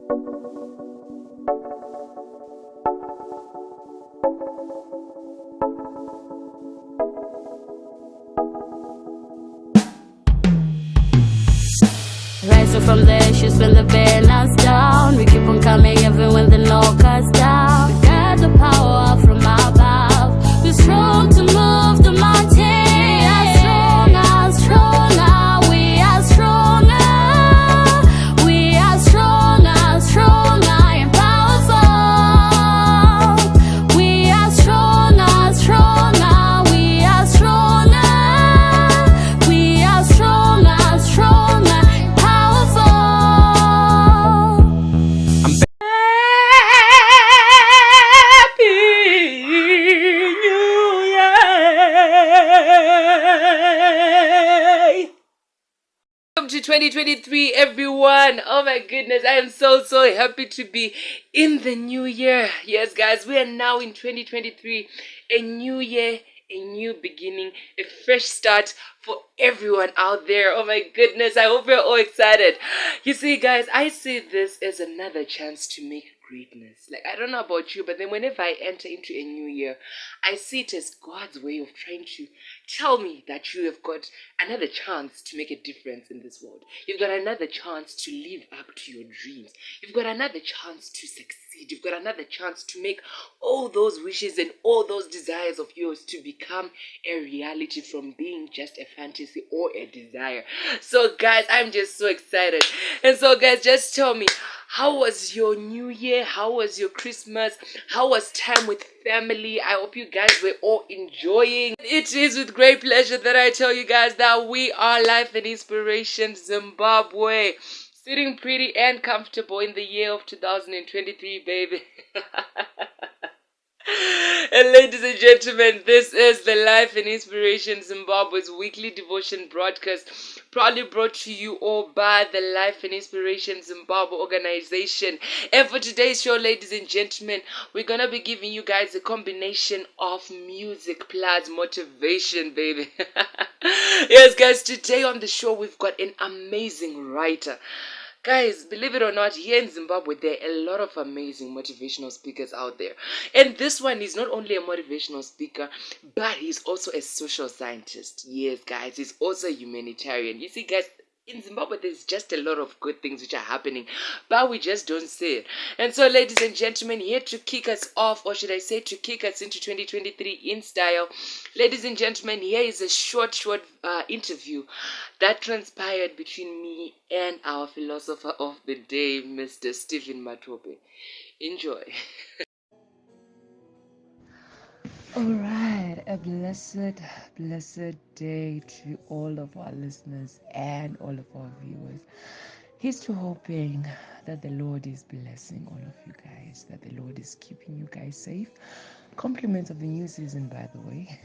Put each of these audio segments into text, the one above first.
Rising from the ashes when the banners down. We keep on coming even when the knock us down. We got the power from above. We're strong to move the mountain. We are stronger, stronger. We are stronger. We are stronger, stronger and powerful. We are stronger, stronger. We are stronger. We are stronger, stronger. Welcome to 2023, everyone. Oh my goodness, I am so happy to be in the new year. Yes, guys, we are now in 2023. A new year, a new beginning, a fresh start for everyone out there. Oh my goodness, I hope you're all excited. You see, guys, I see this as another chance to make greatness. Like, I don't know about you, but then whenever I enter into a new year, I see it as God's way of trying to tell me that you have got another chance to make a difference in this world. You've got another chance to live up to your dreams. You've got another chance to succeed. You've got another chance to make all those wishes and all those desires of yours to become a reality from being just a fantasy or a desire. So guys, I'm just so excited. And so guys, just tell me, how was your new year? How was your Christmas? How was time with family? I hope you guys were all enjoying. It is with great pleasure that I tell you guys that we are Life and Inspiration Zimbabwe. Sitting pretty and comfortable in the year of 2023, baby. And ladies and gentlemen, this is the Life and Inspiration Zimbabwe's weekly devotion broadcast, proudly brought to you all by the Life and Inspiration Zimbabwe organization. And for today's show, ladies and gentlemen, we're gonna be giving you guys a combination of music plus motivation, baby. Yes, guys, today on the show we've got an amazing writer. Guys, believe it or not, here in Zimbabwe, there are a lot of amazing motivational speakers out there. And this one is not only a motivational speaker, but he's also a social scientist. Yes, guys, he's also a humanitarian. You see, guys, in Zimbabwe, there's just a lot of good things which are happening, but we just don't see it. And so, ladies and gentlemen, here to kick us off, or should I say to kick us into 2023 in style, ladies and gentlemen, here is a short interview that transpired between me and our philosopher of the day, Mr. Stephen Matope. Enjoy. All right, a blessed day to all of our listeners and all of our viewers. Here's to hoping that the Lord is blessing all of you guys, that the Lord is keeping you guys safe. Compliments of the new season, by the way.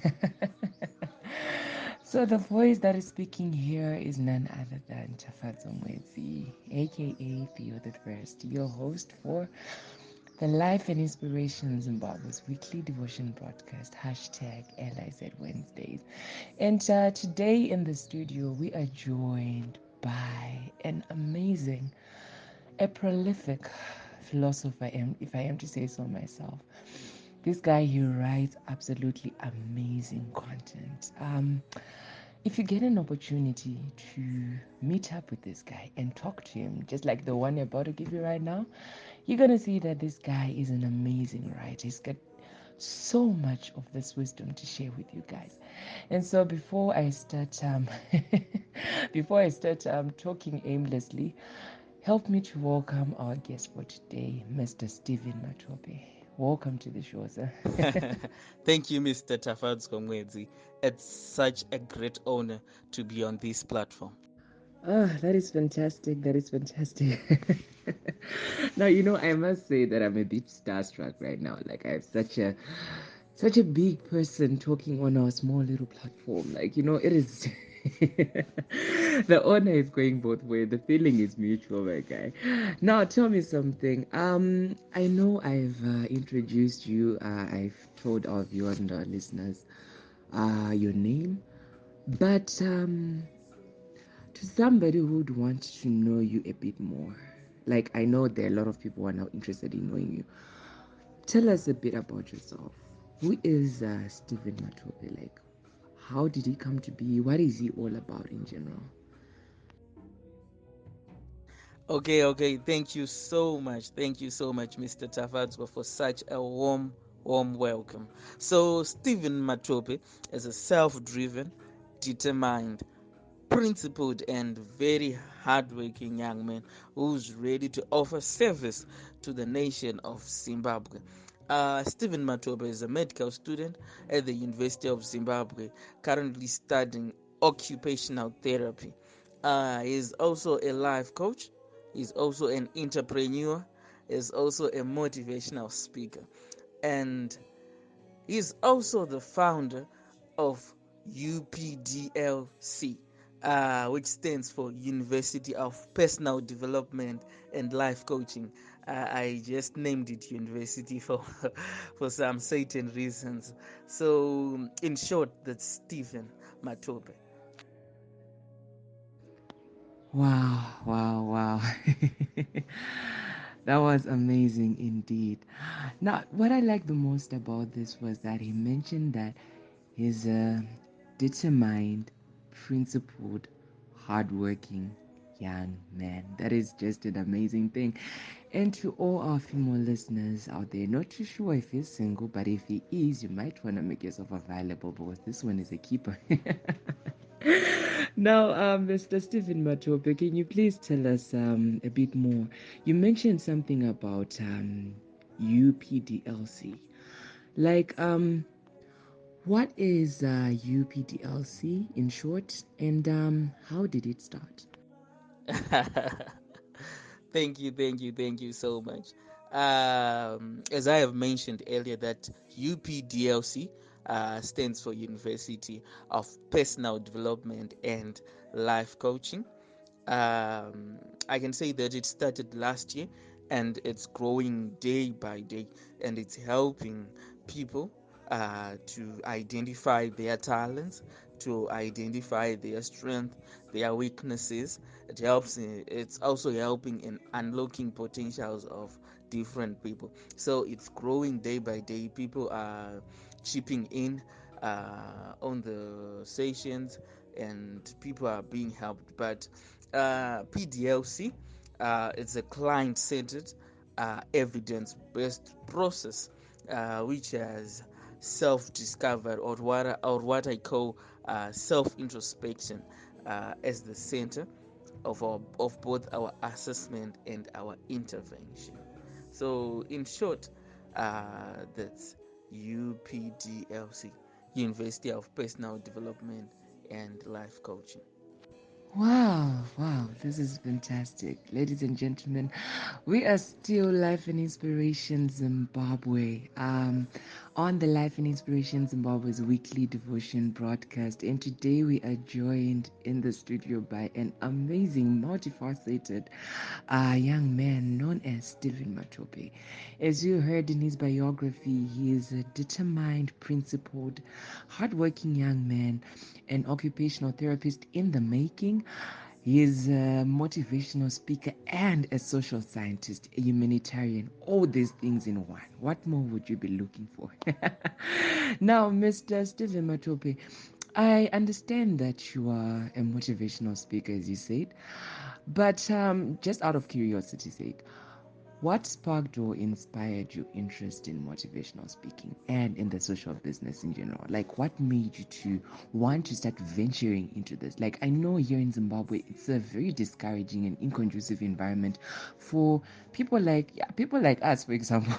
So the voice that is speaking here is none other than Tafadzo Mwezi, aka Theo the First, your host for the Life and Inspiration Zimbabwe's weekly devotion broadcast, hashtag LIZ Wednesdays. And today in the studio, we are joined by an amazing, a prolific philosopher, if I am to say so myself. This guy, he writes absolutely amazing content. If you get an opportunity to meet up with this guy and talk to him, just like the one I'm about to give you right now, you're going to see that this guy is an amazing writer. He's got so much of this wisdom to share with you guys. And so before I start talking aimlessly, help me to welcome our guest for today, Mr. Stephen Matope. Welcome to the show, sir. Thank you, Mr. Tafadzo Mwezi. It's such a great honor to be on this platform. That is fantastic. Now, I must say that I'm a bit starstruck right now. Like, I have such a big person talking on our small little platform. Like, it is the honor is going both ways. The feeling is mutual, my guy. Now, tell me something. I know I've introduced you. I've told our viewers and our listeners your name, but to somebody who would want to know you a bit more, Like, I know there are a lot of people who are now interested in knowing you. Tell us a bit about yourself. Who is Stephen Matope? Like, how did he come to be? What is he all about in general? Okay. Thank you so much. Thank you so much, Mr. Tafadzwa, for such a warm welcome. So, Stephen Matope is a self driven, determined, principled, and very hardworking young man who's ready to offer service to the nation of Zimbabwe. Stephen Matope is a medical student at the University of Zimbabwe, currently studying occupational therapy. He's also a life coach. He's also an entrepreneur. He's also a motivational speaker. And he's also the founder of UPDLC, which stands for University of Personal Development and Life Coaching. I just named it university for for some certain reasons. So, in short, that's Stephen Matope. Wow. That was amazing indeed. Now, what I like the most about this was that he mentioned that he's a determined, principled, hardworking young man. That is just an amazing thing. And to all our female listeners out there, not too sure if he's single, but if he is, you might want to make yourself available because this one is a keeper. Now, Mr. Stephen Matope, can you please tell us a bit more? You mentioned something about UPDLC. Like, what is UPDLC in short, and how did it start? Thank you so much. As I have mentioned earlier, that UPDLC stands for University of Personal Development and Life Coaching. um, I can say that it started last year and it's growing day by day, and it's helping people to identify their talents, to identify their strength, their weaknesses. It's also helping in unlocking potentials of different people. So it's growing day by day. People are chipping in on the sessions, and people are being helped. But PDLC, it's a client-centered, evidence-based process which has self-discovered, or what I call self-introspection, as the center of both our assessment and our intervention. So, in short, that's UPDLC, University of Personal Development and Life Coaching. Wow, this is fantastic. Ladies and gentlemen, we are still Life and Inspiration Zimbabwe. On the Life and Inspiration Zimbabwe's weekly devotion broadcast. And today we are joined in the studio by an amazing, multifaceted young man known as Stephen Matope. As you heard in his biography, he is a determined, principled, hardworking young man, an occupational therapist in the making. He is a motivational speaker and a social scientist, a humanitarian, all these things in one. What more would you be looking for? Now, Mr. Stephen Matope, I understand that you are a motivational speaker, as you said, but just out of curiosity's sake, what sparked or inspired your interest in motivational speaking and in the social business in general? Like, what made you to want to start venturing into this? Like, I know here in Zimbabwe, it's a very discouraging and inconducive environment for people like us, for example,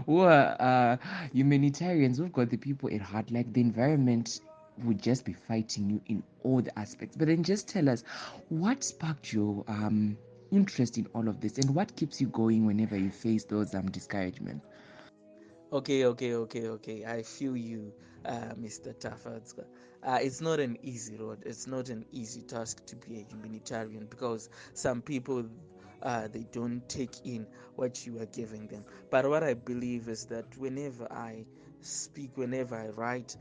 who are humanitarians, who've got the people at heart. Like, the environment would just be fighting you in all the aspects. But then just tell us, what sparked your interest in all of this, and what keeps you going whenever you face those discouragements? Okay. I feel you, Mr. Tafadzka. It's not an easy road. It's not an easy task to be a humanitarian, because some people they don't take in what you are giving them. But what I believe is that whenever I speak, whenever I write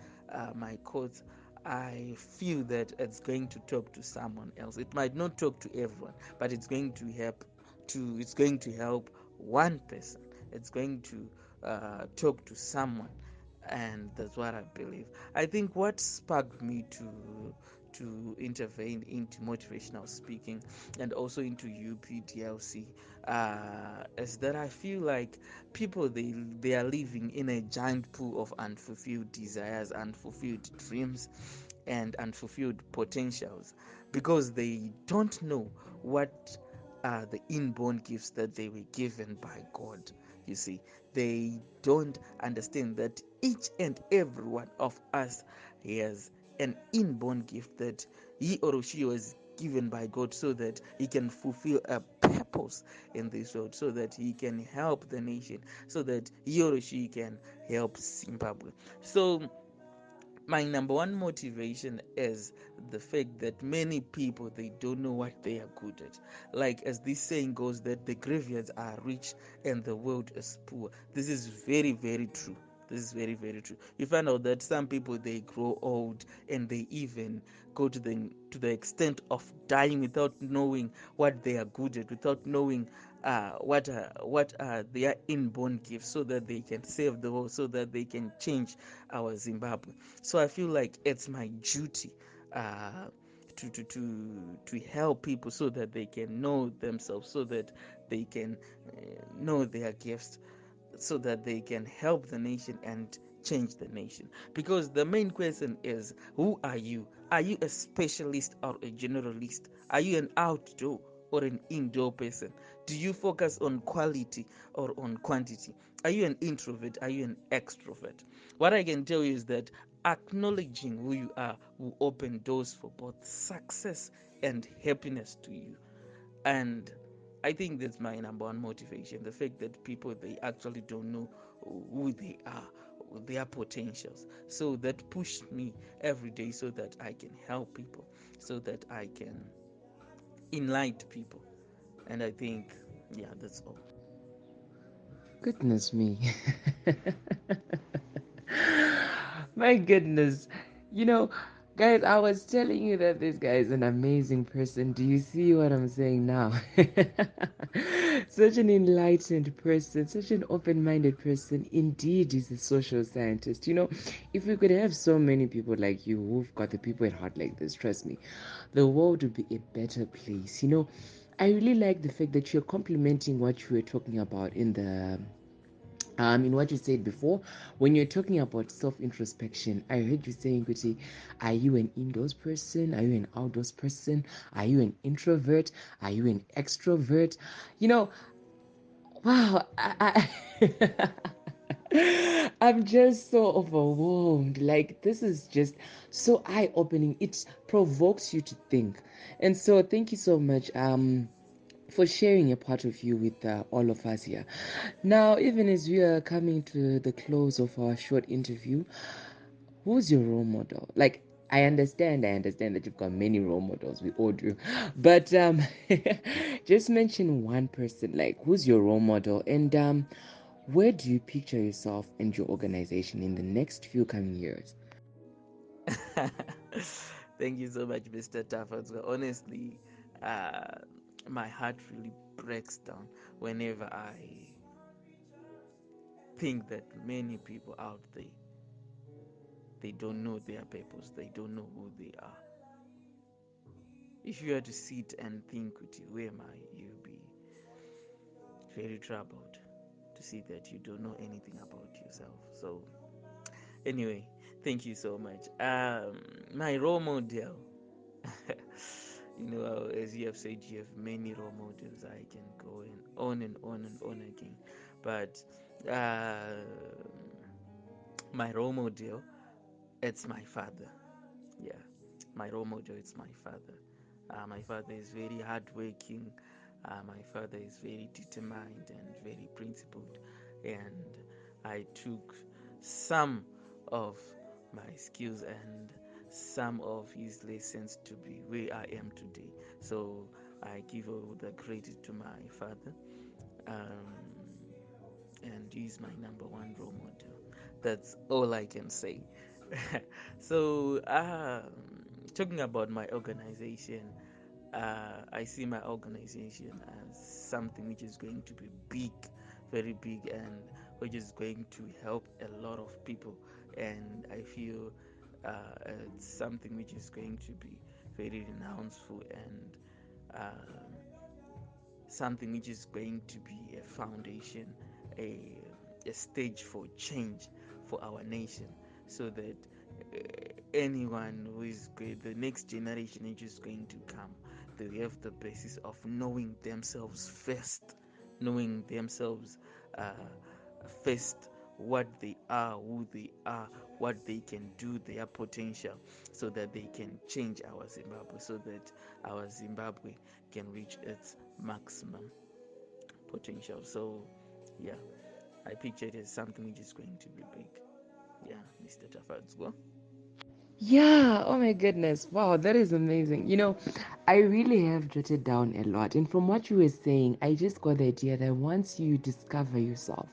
my quotes, I feel that it's going to talk to someone else. It might not talk to everyone, but it's going to help it's going to help one person. It's going to talk to someone, and that's what I believe. I think what sparked me to intervene into motivational speaking and also into UPDLC is that I feel like people, they are living in a giant pool of unfulfilled desires, unfulfilled dreams, and unfulfilled potentials, because they don't know what are the inborn gifts that they were given by God. You see, they don't understand that each and every one of us has an inborn gift that he or she was given by God, so that he can fulfill a purpose in this world, so that he can help the nation, so that he or she can help Zimbabwe. So my number one motivation is the fact that many people, they don't know what they are good at. Like, as this saying goes, that the graveyards are rich and the world is poor. This is very, very true. This is very, very true. You find out that some people, they grow old, and they even go to the extent of dying without knowing what they are good at, without knowing what are their inborn gifts, so that they can save the world, so that they can change our Zimbabwe. So I feel like it's my duty uh, to help people, so that they can know themselves, so that they can know their gifts, so that they can help the nation and change the nation. Because the main question is, who are you? Are you a specialist or a generalist? Are you an outdoor or an indoor person? Do you focus on quality or on quantity? Are you an introvert? Are you an extrovert? What I can tell you is that acknowledging who you are will open doors for both success and happiness to you. And I think that's my number one motivation, the fact that people, they actually don't know who they are, their potentials. So that pushed me every day, so that I can help people, so that I can enlighten people. And I think, yeah, that's all. Goodness me. My goodness. You know, guys, I was telling you that this guy is an amazing person. Do you see what I'm saying now? Such an enlightened person, such an open minded person. Indeed, he's a social scientist. If we could have so many people like you who've got the people at heart like this, trust me, the world would be a better place. I really like the fact that you're complimenting what you were talking about in what you said before when you're talking about self-introspection. I heard you saying, Kuti, are you an indoors person? Are you an outdoors person? Are you an introvert? Are you an extrovert? you know wow. I'm just so overwhelmed. Like, this is just so eye-opening. It provokes you to think. And so thank you so much for sharing a part of you with all of us here. Now, even as we are coming to the close of our short interview, who's your role model? Like, I understand that you've got many role models. We all do, but just mention one person. Like, who's your role model, and where do you picture yourself and your organization in the next few coming years? Thank you so much, Mr. Tafatwa. Honestly, uh, my heart really breaks down whenever I think that many people out there, they don't know their purpose, they don't know who they are. If you had to sit and think, with you, where am I, you'll be very troubled to see that you don't know anything about yourself. So anyway, thank you so much. My role model, as you have said, you have many role models. I can go on and on and on again, but uh, my role model, it's my father. Yeah, my role model, it's my father. My father is very hardworking. My father is very determined and very principled, and I took some of my skills and some of his lessons to be where I am today. So I give all the credit to my father, um, and he's my number one role model. That's all I can say. So, talking about my organization, I see my organization as something which is going to be big, very big, and which is going to help a lot of people. And I feel it's something which is going to be very renounceful and something which is going to be a foundation, a stage for change for our nation, so that anyone who is the next generation which is going to come, they have the basis of knowing themselves first, knowing themselves uh, first, what they are, who they are, what they can do, their potential, so that they can change our Zimbabwe, so that our Zimbabwe can reach its maximum potential. So, yeah, I picture it as something which is going to be big. Yeah, Mr. Tafadsgo. Yeah, oh my goodness. Wow, that is amazing. I really have jotted down a lot. And from what you were saying, I just got the idea that once you discover yourself,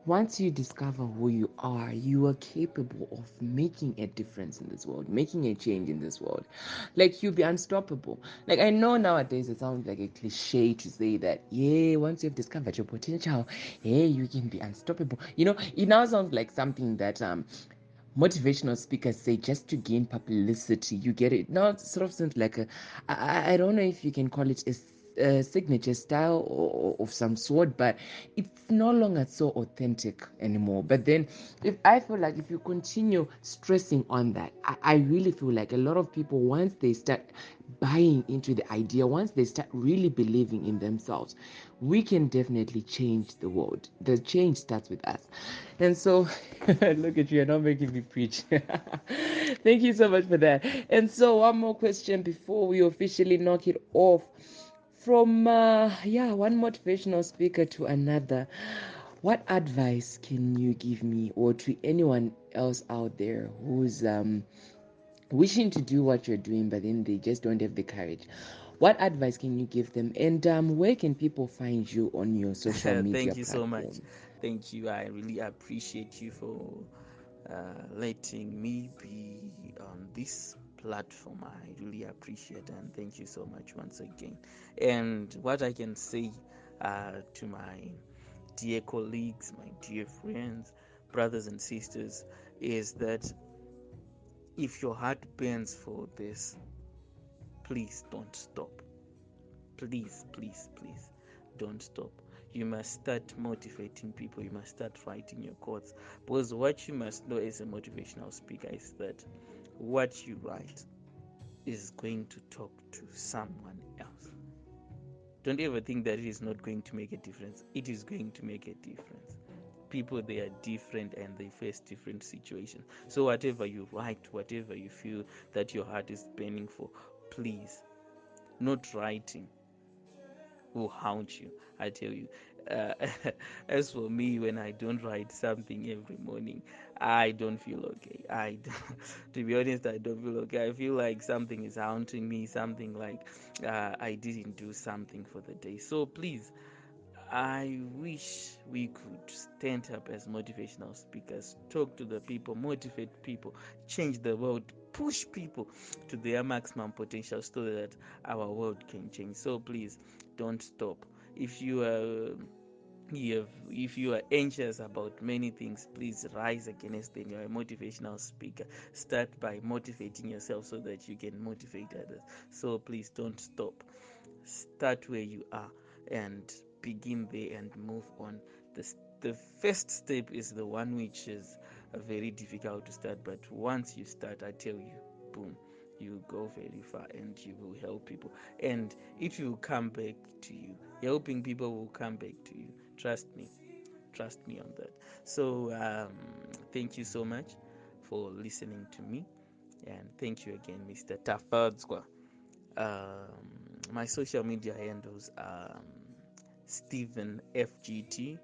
once you discover who you are capable of making a difference in this world, making a change in this world. Like, you'll be unstoppable. Like, I know nowadays it sounds like a cliche to say that, yeah, once you've discovered your potential, hey, you can be unstoppable. It now sounds like something that motivational speakers say just to gain publicity. You get it now. It sort of seems like I don't know if you can call it a signature style or of some sort, but it's no longer so authentic anymore. But then, if I feel like if you continue stressing on that, I really feel like a lot of people, once they start buying into the idea, once they start really believing in themselves, we can definitely change the world. The change starts with us. And so, look at you, you're not making me preach. Thank you so much for that. And so, one more question before we officially knock it off. From one motivational speaker to another, what advice can you give me or to anyone else out there who's wishing to do what you're doing, but then they just don't have the courage? What advice can you give them? And where can people find you on your social media Thank you so much. platforms? Thank you. I really appreciate you for letting me be on this platform. I really appreciate, and thank you so much once again. And what I can say to my dear colleagues, my dear friends, brothers and sisters, is that if your heart burns for this, please don't stop. Please, please, please don't stop. You must start motivating people. You must start writing your quotes. Because what you must know as a motivational speaker is that what you write is going to talk to someone else. Don't ever think that it is not going to make a difference. It is going to make a difference. People, they are different and they face different situations. So whatever you write, whatever you feel that your heart is burning for, please, not writing will haunt you. I tell you. Uh, as for me, when I don't write something every morning, I don't feel okay. To be honest, I don't feel okay. I feel like something is haunting me, something like I didn't do something for the day. So please, I wish we could stand up as motivational speakers, talk to the people, motivate people, change the world, push people to their maximum potential so that our world can change. So please don't stop. If you are if you are anxious about many things, please rise against them. You're a motivational speaker. Start by motivating yourself so that you can motivate others. So please don't stop. Start where you are and begin there and move on. The first step is the one which is very difficult to start, but once you start, I tell you, boom, you go very far and you will help people, and it will come back to you. Helping people will come back to you. Trust me on that. So thank you so much for listening to me, and thank you again, Mr. Tafadswa. My social media handles Stephen FGT2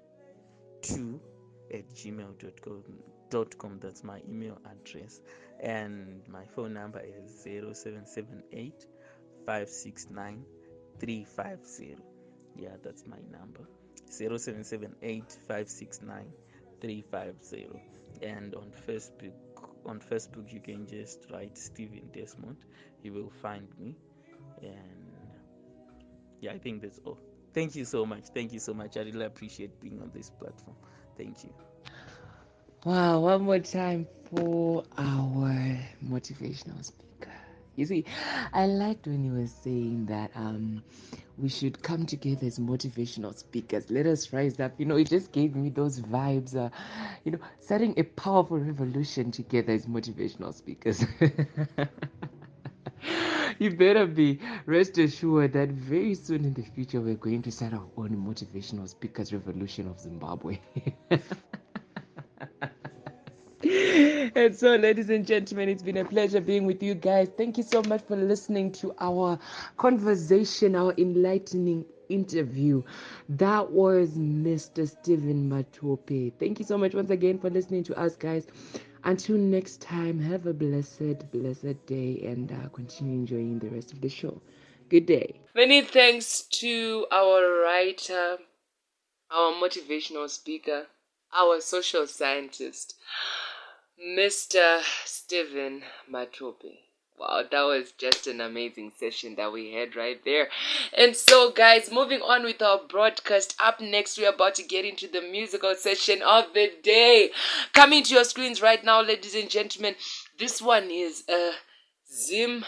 at gmail.com. That's my email address, and my phone number is 0778 569 350. Yeah, that's my number, 0778 569 350. And on Facebook you can just write Stephen Desmond. You will find me, and Yeah, I think that's all. Thank you so much. Thank you so much. I really appreciate being on this platform. Thank you. Wow, one more time for our motivational speaker. You see, I liked when you were saying that we should come together as motivational speakers. Let us rise up. It just gave me those vibes. Starting a powerful revolution together as motivational speakers. You better be rest assured that very soon in the future we're going to start our own motivational speakers revolution of Zimbabwe. And so, ladies and gentlemen, it's been a pleasure being with you guys. Thank you so much for listening to our conversation, our enlightening interview. That was Mr. Stephen Matope. Thank you so much once again for listening to us, guys. Until next time, have a blessed day and continue enjoying the rest of the show. Good day. Many thanks to our writer, our motivational speaker, our social scientist, Mr. Stephen Matope. Wow, that was just an amazing session that we had right there. And so, guys, moving on with our broadcast. Up next, we're about to get into the musical session of the day. Coming to your screens right now, ladies and gentlemen, this one is a Zim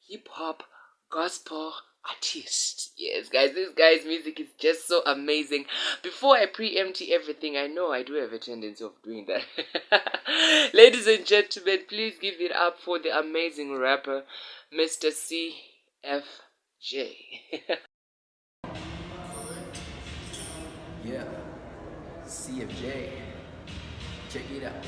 hip-hop gospel artist. Yes, guys, this guy's music is just so amazing. Before I preempt everything, I know I do have a tendency of doing that. Ladies and gentlemen, please give it up for the amazing rapper, Mr. CFJ. Yeah, CFJ. Check it out,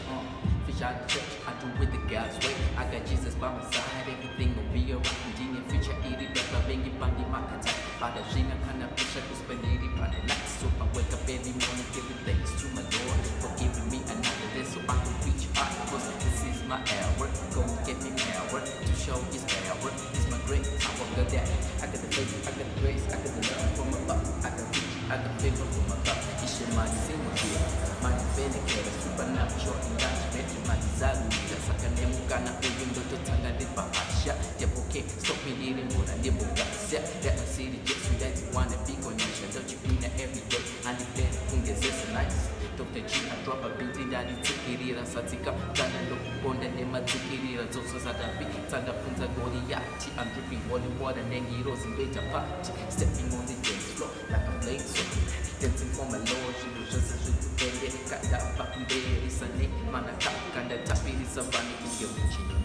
fish out the church, I do with the God's way. I got Jesus by my side, everything will be alright. Mjini future iri beka bengi bandi makata. Bada jina kana pusha kuspendiri bani lights. So I wake up every morning giving thanks to my Lord for giving me another day so I can reach out. Cause this is my hour, go get me power to show His power. It's my grace, I walk the day. I got the faith, I got the grace, I got the love from above. I got reach, I got favor from above. It's your money, sing with you. Money, benefit, supernatural engagement. Money, zalula, sakanemukana, uyundo totanga dipahasha. Yaboke, stop me needing more than the mugasia. Let us see the jets, we like to want a big connection. Don't you bring that every day? And the bed, kunges is nice. Dr. G, I drop a beat in that tikirira satika. Tana look, bonda nema tikirira, zoso sadabi. Tanda punza goliati. I'm dripping holy water, nengi rose in beta party. Stepping on the dance floor like a blade so dancing for my Lord, she was just a super baby. Got that fucking baby, it's a name. Man, I can't kind of tap it, it's a bunny. You get what you know.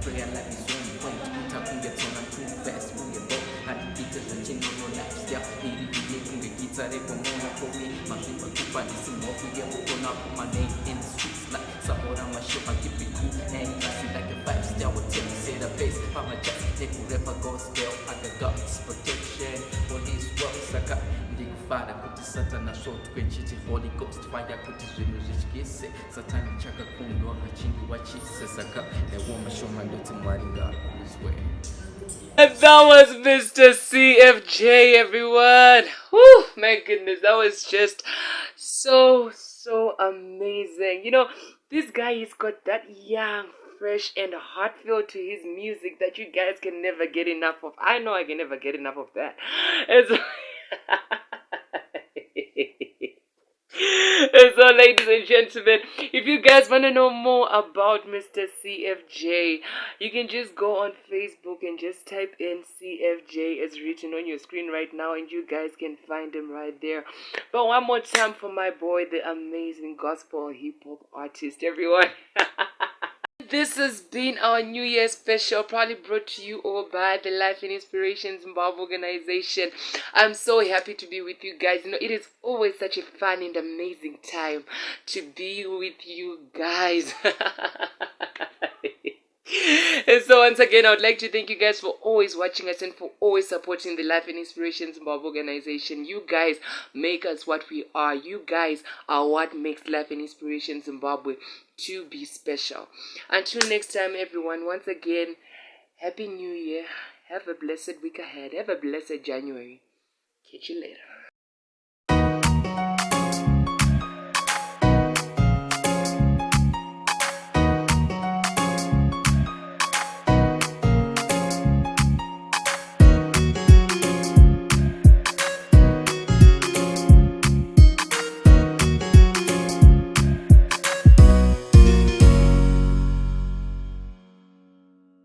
Prayer like it's only point. You tap on get on, I'm too fast. When you go, I did it as a chin on your lifestyle. Need it, you can get guitar, they come on for me. My people keep on this and more. We get what up with my name in the streets. Like support on my show, I keep it cool. And I see like a 5-star will tell me, say the base. By my chest, they could rap a gospel. I got God's protection for these works. I got ndikufara kuti satana svotwenchiti holy ghost fire kuti zvinhu zvityise satani chakakundwa kachingi wachise saka newomashoma ndoti mwari ngaakuzwe. And that was Mr. CFJ, everyone. Whew, my goodness, that was just so amazing. This guy, he's got that young, fresh, and hot feel to his music that you guys can never get enough of. I know I can never get enough of that. And so, and so, ladies and gentlemen, if you guys want to know more about Mr. CFJ, you can just go on Facebook and just type in CFJ as written on your screen right now, and you guys can find him right there. But one more time for my boy, the amazing gospel hip-hop artist, everyone. This has been our New Year special, probably brought to you all by the Life and Inspiration Zimbabwe organization. I'm so happy to be with you guys. It is always such a fun and amazing time to be with you guys. And so once again, I would like to thank you guys for always watching us and for always supporting the Life and Inspiration Zimbabwe organization. You guys make us what we are. You guys are what makes Life and Inspiration Zimbabwe to be special. Until next time, everyone, once again, Happy New Year. Have a blessed week ahead. Have a blessed January. Catch you later.